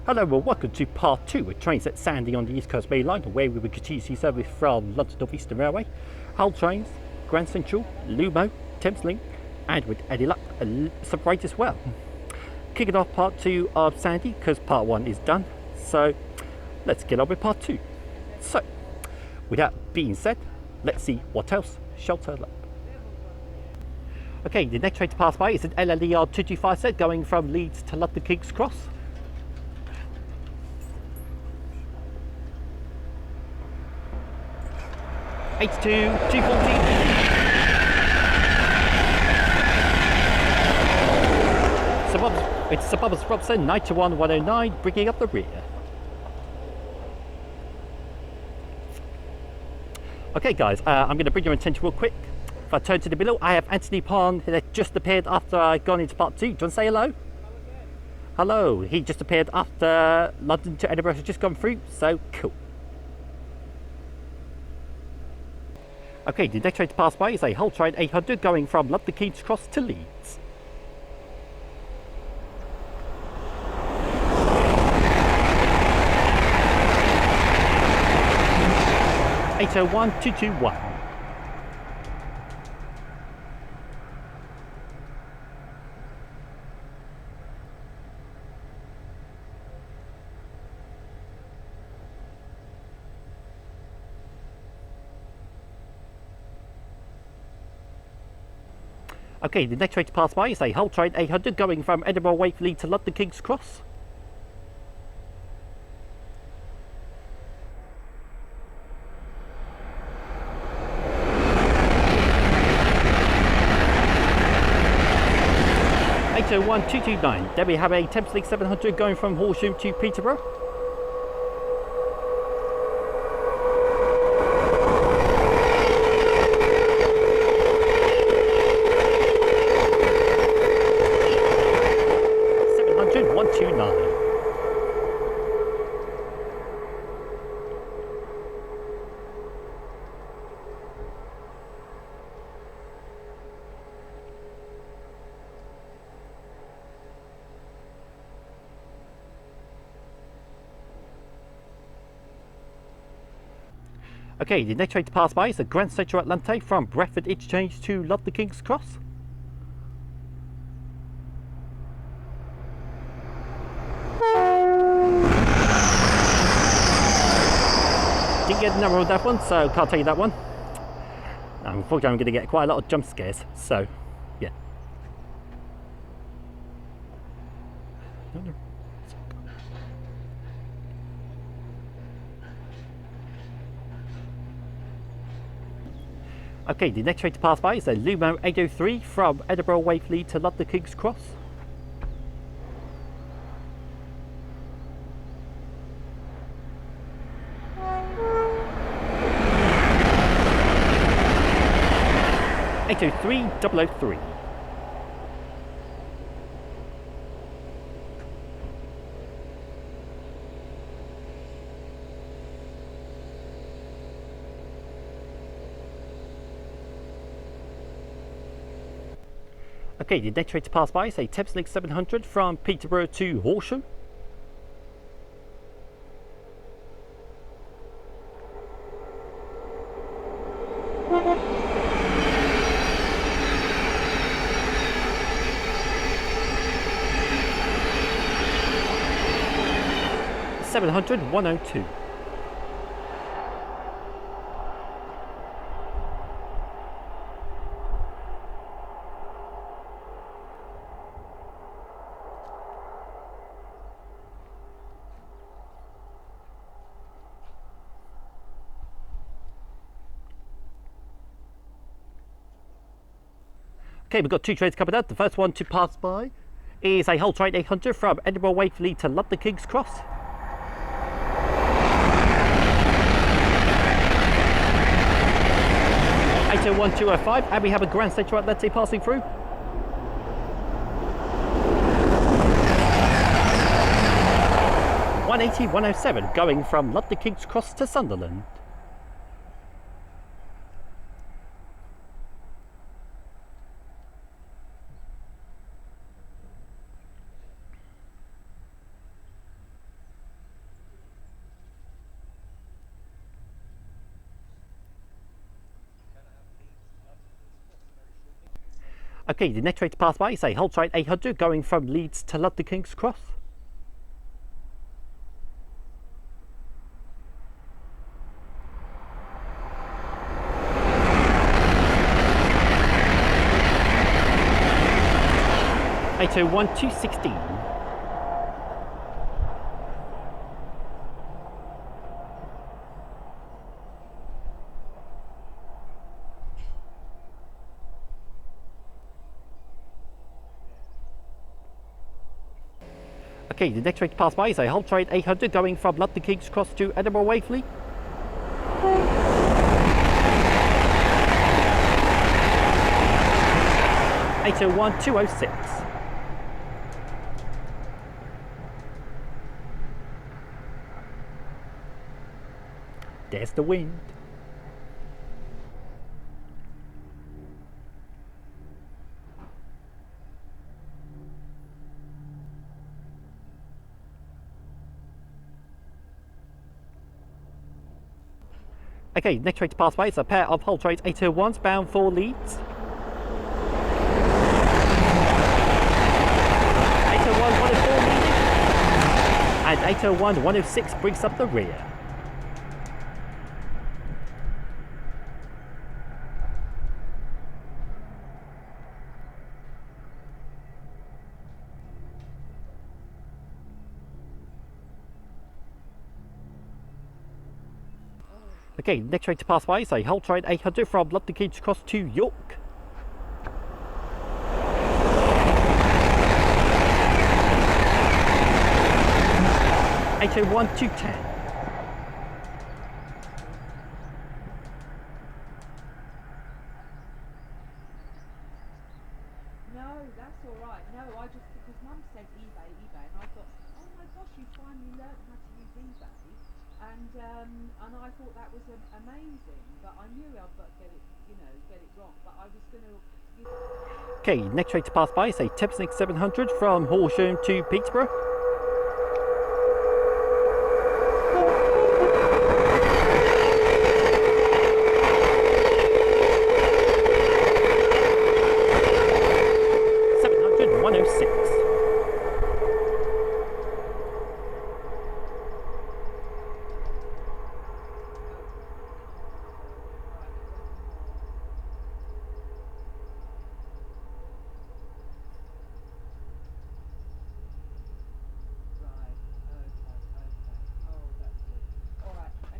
Hello and welcome to part 2 with trains at Sandy on the East Coast Main Line, where we will continue to see service from London North Eastern Railway, Hull Trains, Grand Central, Lumo, Thameslink, and with any luck, some freight as well. Kicking off part 2 of Sandy because part 1 is done, so let's get on with part 2. So, with that being said, let's see what else shall turn up. Okay, the next train to pass by is an LLER 225 set going from Leeds to London King's Cross. H2 240. It's Sir Bobbers Robson, 91 109, bringing up the rear. Okay guys, I'm going to bring your attention real quick. If I turn to the middle, I have Anthony Pond that just appeared after I've gone into part 2. Do you want to say hello? Hello, he just appeared after London to Edinburgh has just gone through, so cool. Okay, the next train to pass by is a Hull Train 800 going from London King's Cross to Leeds. (801-221). Okay, the next train to pass by is a Hull Train 800 going from Edinburgh Waverley to London King's Cross. (801-229). Then we have a Thameslink 700 going from Horsham to Peterborough. Okay, the next train to pass by is the Grand Central Atlante from Bradford Interchange to London King's Cross. Didn't get the number on that one, so can't tell you that one. Unfortunately, I'm going to get quite a lot of jump scares, so yeah. Okay, the next train to pass by is a Lumo 803 from Edinburgh Waverley to London King's Cross. (803-003). Okay, the next train to pass by is a Thameslink 700 from Peterborough to Horsham. (700-102). Okay, we've got two trains coming up. The first one to pass by is a Hull Train 800 from Edinburgh Waverley to London King's Cross. (801-205), and we have a Grand Central Atlante passing through. (180-107) going from London King's Cross to Sunderland. Okay, the next train to pass by is a Hull train 800 going from Leeds to London King's Cross. (801 216). Okay, the next train to pass by is a Hull train 800 going from London King's Cross to Edinburgh Waverley. (801 206). There's the wind. Okay, next train to pass by is a pair of Hull trains 801s bound for Leeds. 801 104 leading, and 801 106 brings up the rear. Okay, next train to pass by is a Hull train 800 from London King's Cross to York. (801 210). No, that's all right. No, I just, because Mum said eBay, and I thought, oh my gosh, you finally learnt how to use eBay, and I thought that was amazing. But I knew I'd get it wrong. But I was going to. Okay, next train to pass by is a Thameslink 700 from Horsham to Peterborough.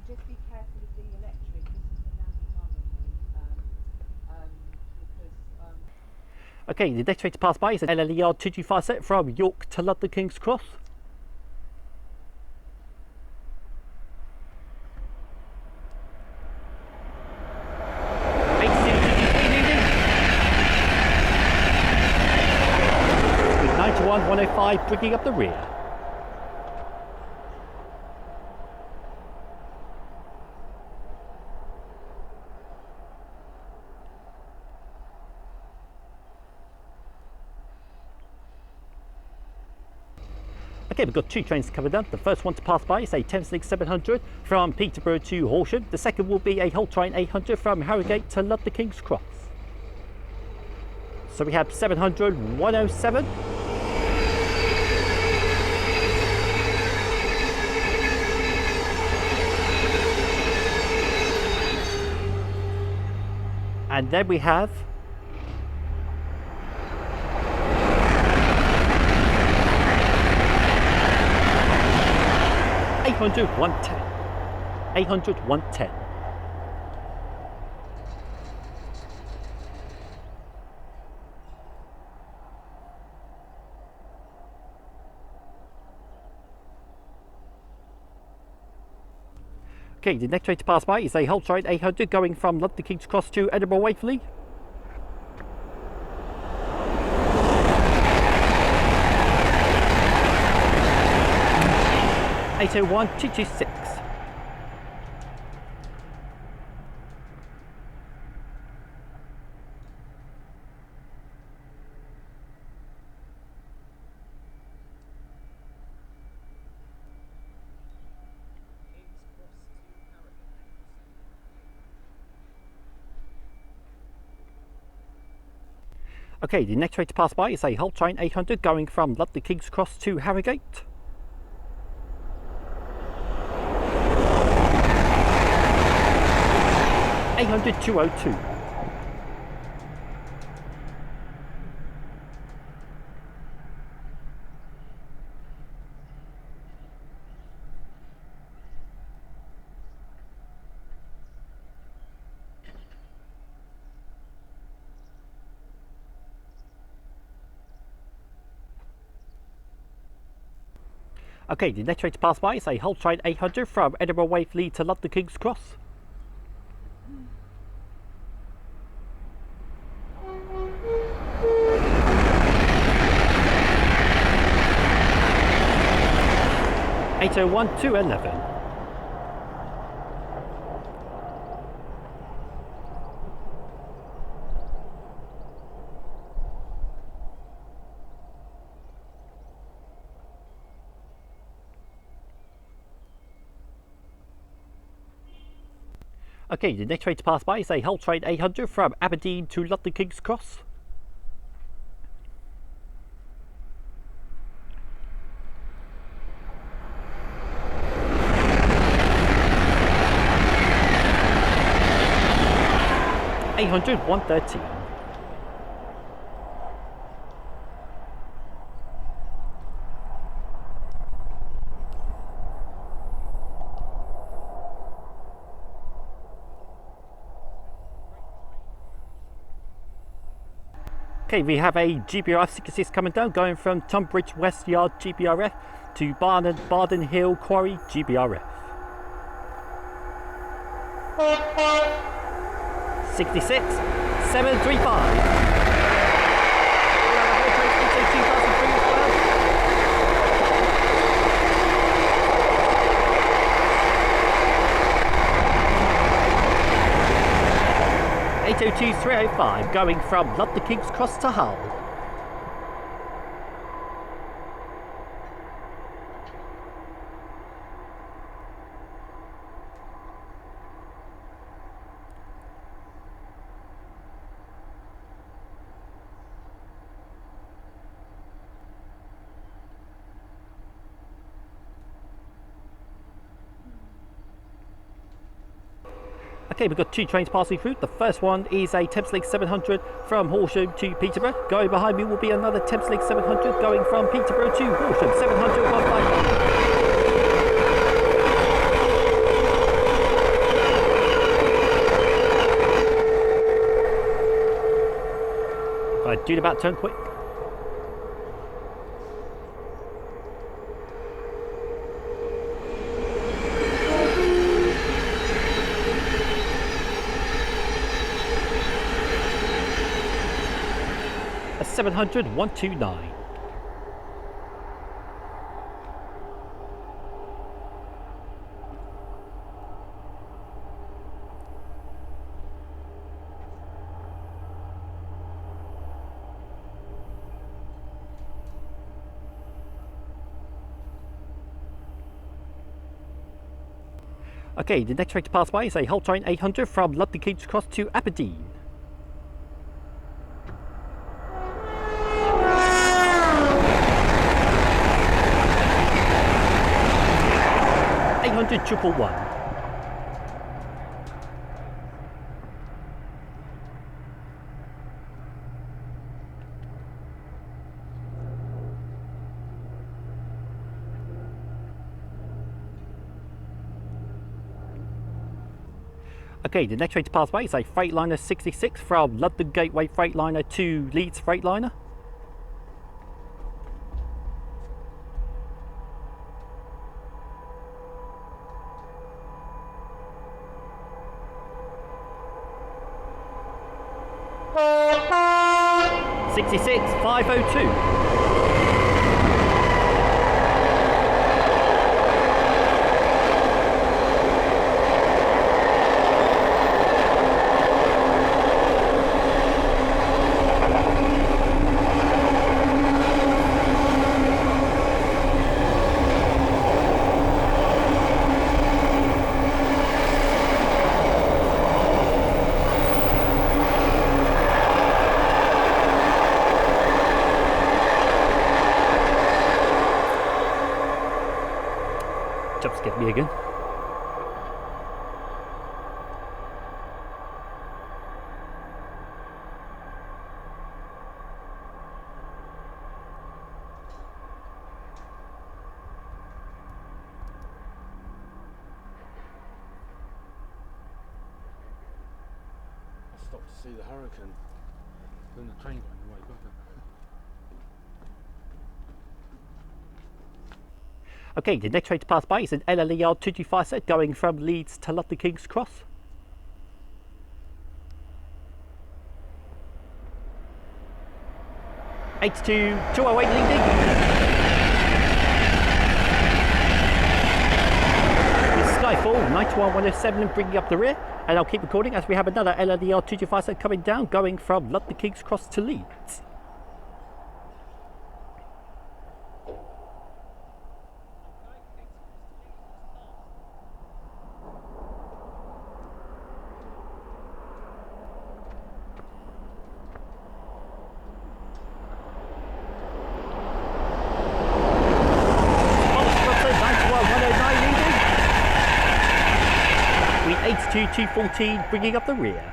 Just be careful of the electric. This is the nanny mum and me, because Okay, the next train to pass by is an LLER 225 set from York to London King's Cross. With 91 105 bringing up the rear. Okay, we've got two trains to cover down. The first one to pass by is a Thameslink 700 from Peterborough to Horsham. The second will be a Hull train 800 from Harrogate to London King's Cross. So we have 700 107. And then we have 800 110. 800 110. Okay, the next train to pass by is a Hull train 800 going from London King's Cross to Edinburgh Waverley. (801 226). Okay, the next train to pass by is a Hull train 800 going from London King's Cross to Harrogate. (800-202). Okay, the next train to pass by is a Hull train 800 from Edinburgh Waverley to London King's Cross. (801-11). Okay, the next train to pass by is a Hull train 800 from Aberdeen to London King's Cross. (800-113). Okay, we have a GBRF 66 coming down, going from Tunbridge West Yard GBRF to Barden Hill Quarry GBRF. 66-735. 802-305 going from London King's Cross to Hull. Okay, we've got two trains passing through. The first one is a Thameslink 700 from Horsham to Peterborough. Going behind me will be another Thameslink 700 going from Peterborough to Horsham. 700 155. If I do the back turn quick. A 700-129. Okay, the next train to pass by is a Hull train 800 from London King's Cross to Aberdeen. 800-111. Okay, the next train to pass by is a Freightliner 66 from London Gateway Freightliner to Leeds Freightliner. 66-502. jump scared me again. I stopped to see the hurricane. Then the train got in the way, got it. Okay, the next train to pass by is an LLER 225 set going from Leeds to London King's Cross. (82) 208 leading. Skyfall 91107 bringing up the rear, and I'll keep recording as we have another LLER 225 set coming down going from London King's Cross to Leeds. We 82 214 bringing up the rear.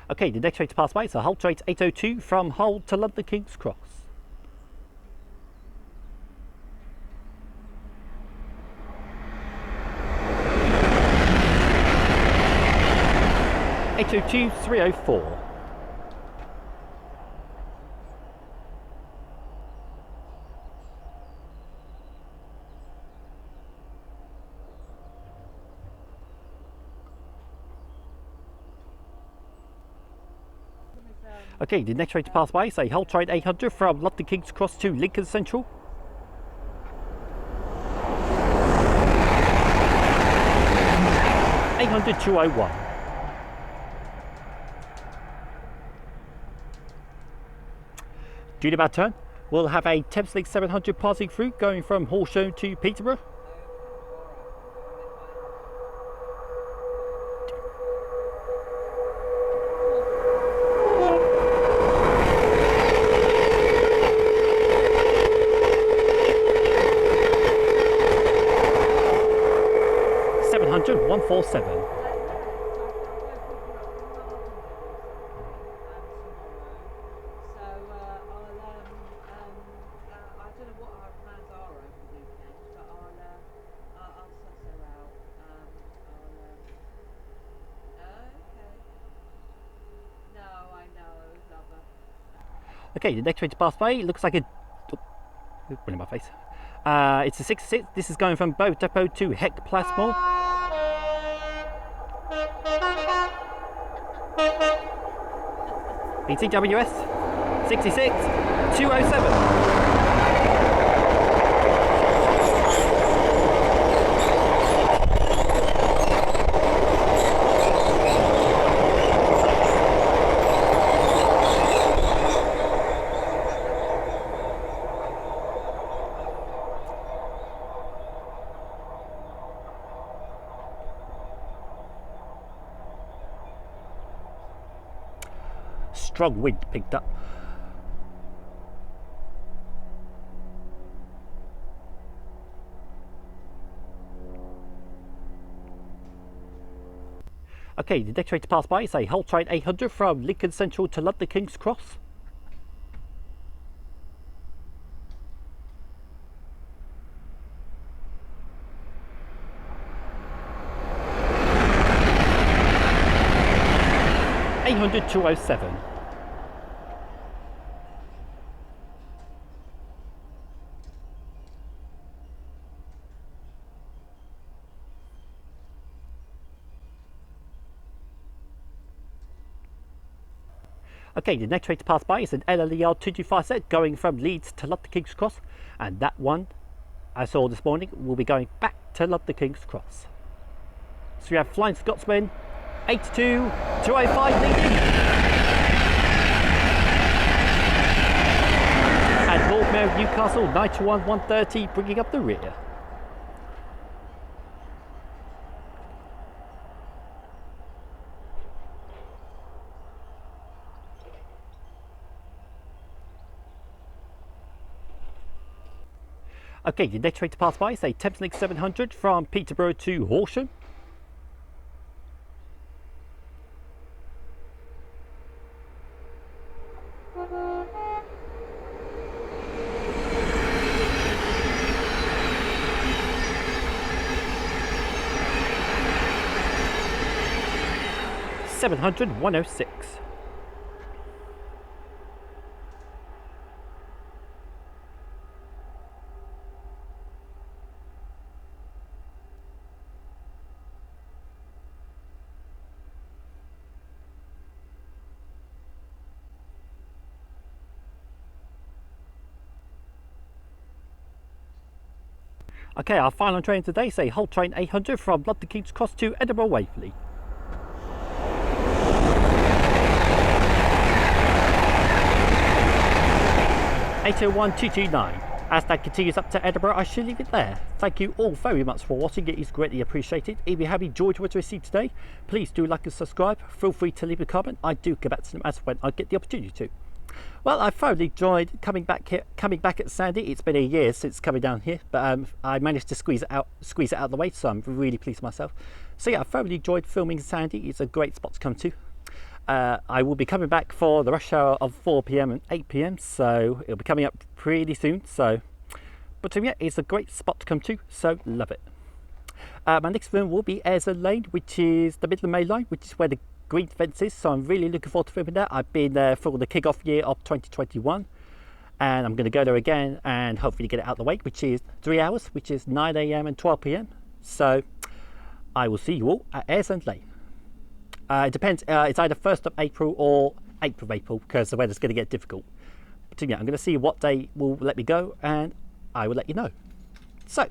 Okay, the next train to pass by is the Hull train 802 from Hull to London King's Cross. (802 304). Okay, the next train to pass by is a Hull train 800 from London King's Cross to Lincoln Central. (800 201). Due to about turn, we'll have a Thameslink 700 passing through going from Horsham to Peterborough. (700 147). Okay, the next train to pass by looks like a... Oh, in my face. It's a 66. This is going from Bow Depot to Heck Plasmore. ETWS 66 207. Strong wind picked up. Okay, the next train to pass by is a Hull train 800 from Lincoln Central to London King's Cross. (800 207). Okay, the next train to pass by is an LLER 225 set going from Leeds to London King's Cross, and that one I saw this morning will be going back to London King's Cross. So we have Flying Scotsman 82 205 leading, there, Newcastle 91 130 bringing up the rear. Okay, the next train to pass by is a Thameslink 700 from Peterborough to Horsham. Seven hundred 106. Okay, our final train today is a Hull Train 800 from London King's Cross to Edinburgh Waverley. (801-229). As that continues up to Edinburgh, I shall leave it there. Thank you all very much for watching, it is greatly appreciated. If you have enjoyed what you received today, please do like and subscribe. Feel free to leave a comment, I do get back to them as when I get the opportunity to. Well, I thoroughly enjoyed coming back at Sandy. It's been a year since coming down here, but I managed to squeeze it out of the way, so I'm really pleased with myself. So yeah, I thoroughly enjoyed filming Sandy. It's a great spot to come to. I will be coming back for the rush hour of 4 PM and 8 PM, so it'll be coming up pretty soon. So, but yeah, it's a great spot to come to, so love it. My next film will be Airsland Lane, which is the Midland Main Line, which is where the green fence is, so I'm really looking forward to filming that. I've been there for the kick-off year of 2021, and I'm going to go there again and hopefully get it out of the way, which is 3 hours, which is 9 AM and 12 PM. So I will see you all at Airsland Lane. It depends, it's either 1st of April or 8th of April, because the weather's going to get difficult. But yeah, I'm going to see what day will let me go, and I will let you know. So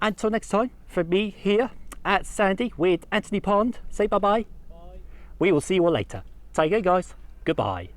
until next time, from me here at Sandy with Anthony Pond, say bye-bye. We will see you all later. Take care, guys. Goodbye.